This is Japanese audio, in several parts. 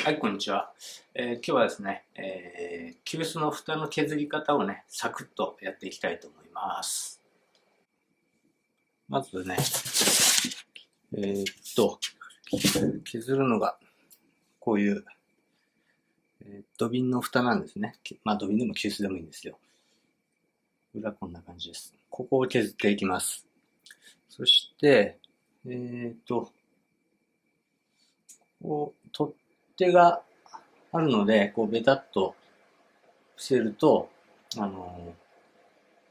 はい、こんにちは。今日はですね、急須の蓋の削り方をね、サクッとやっていきたいと思います。まずね、えーっと、削るのが、こういう、土瓶の蓋なんですね。まあ、土瓶でも急須でもいいんですよ。裏こんな感じです。ここを削っていきます。そして、こう、取っ手があるので、こう、ベタっと伏せると、こ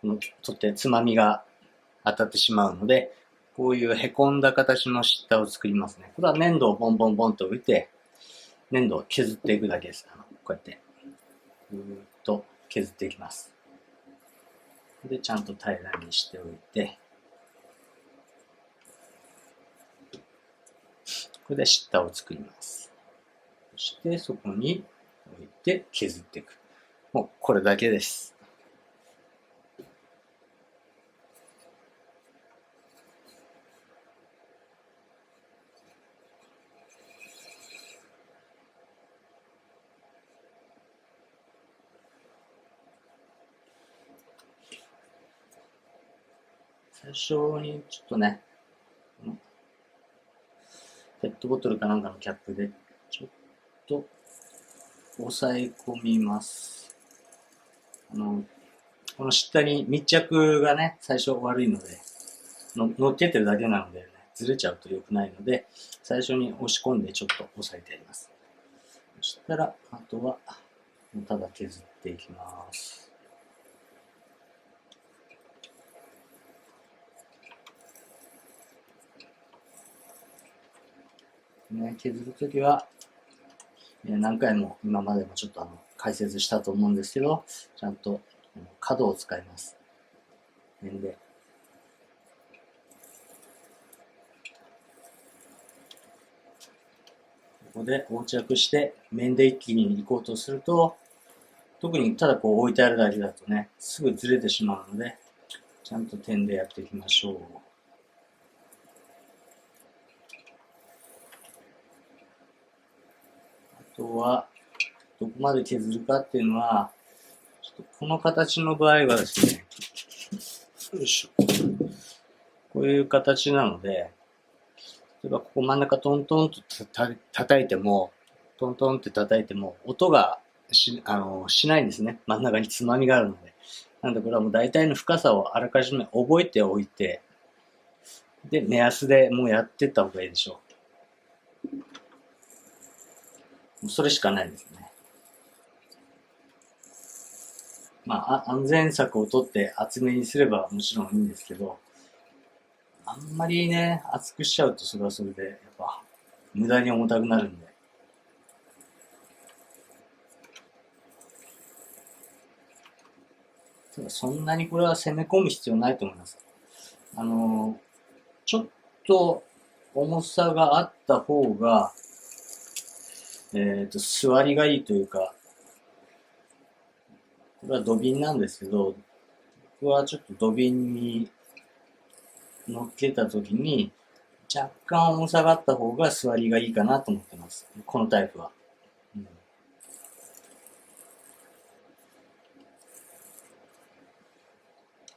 の取っ手、つまみが当たってしまうので、こういう凹んだ形のシッターを作りますね。これは粘土をボンボンボンと置いて、粘土を削っていくだけです。こうやって、ぐーっと削っていきます。で、ちゃんと平らにしておいて、これでシッターを作ります。そしてそこに置いて削っていく。もうこれだけです。最初にちょっとね、ペットボトルかなんかのキャップでちょっと押さえ込みます。このシッターに密着がね、最初悪いので、乗っけてるだけなので、ね、ずれちゃうと良くないので、最初に押し込んでちょっと押さえてやります。そしたら、あとは、ただ削っていきます。ね、削るときは、何回も今までもちょっと解説したと思うんですけど、ちゃんと角を使います。面で。ここで横着して面で一気に行こうとすると、特にただこう置いてあるだけだとね、すぐずれてしまうので、ちゃんと点でやっていきましょう。あとは、どこまで削るかっていうのは、ちょっとこの形の場合はですね、よいしょ。こういう形なので、例えばここ真ん中トントンと叩いても、トントンって叩いても、音がしないんですね。真ん中につまみがあるので。なんでこれはもう大体の深さをあらかじめ覚えておいて、で、目安でもうやってった方がいいでしょう。それしかないですね。まあ、安全策をとって厚めにすればもちろんいいんですけど、あんまりね、厚くしちゃうとそれはそれで、やっぱ、無駄に重たくなるんで。ただそんなにこれは攻め込む必要ないと思います。ちょっと重さがあった方が、座りがいいというか、これは土瓶なんですけど、僕はちょっと土瓶に乗っけた時に、若干重さがあった方が座りがいいかなと思ってます。このタイプは。うん、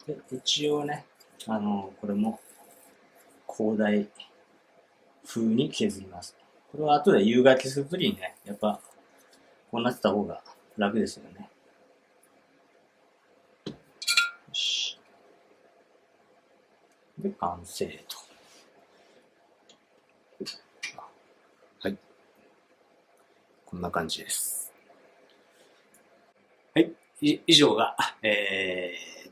で一応ね、これも広大風に削ります。これは後で湯がきするときにね、やっぱこうなってた方が楽ですよね。よし。で、完成と。はい。こんな感じです。はい。以上が、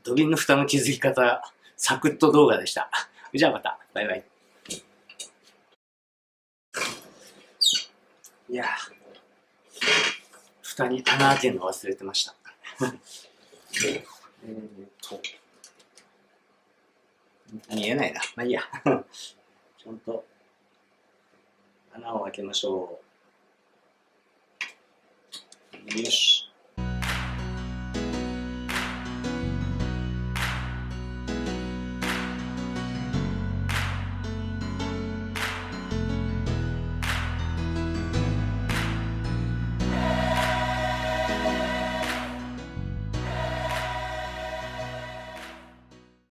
土瓶の蓋の削り方、サクッと動画でした。じゃあまた。バイバイ。いや蓋に穴開けるの忘れてました。見えないな。まあいいや。ちゃんと穴を開けましょう。よし。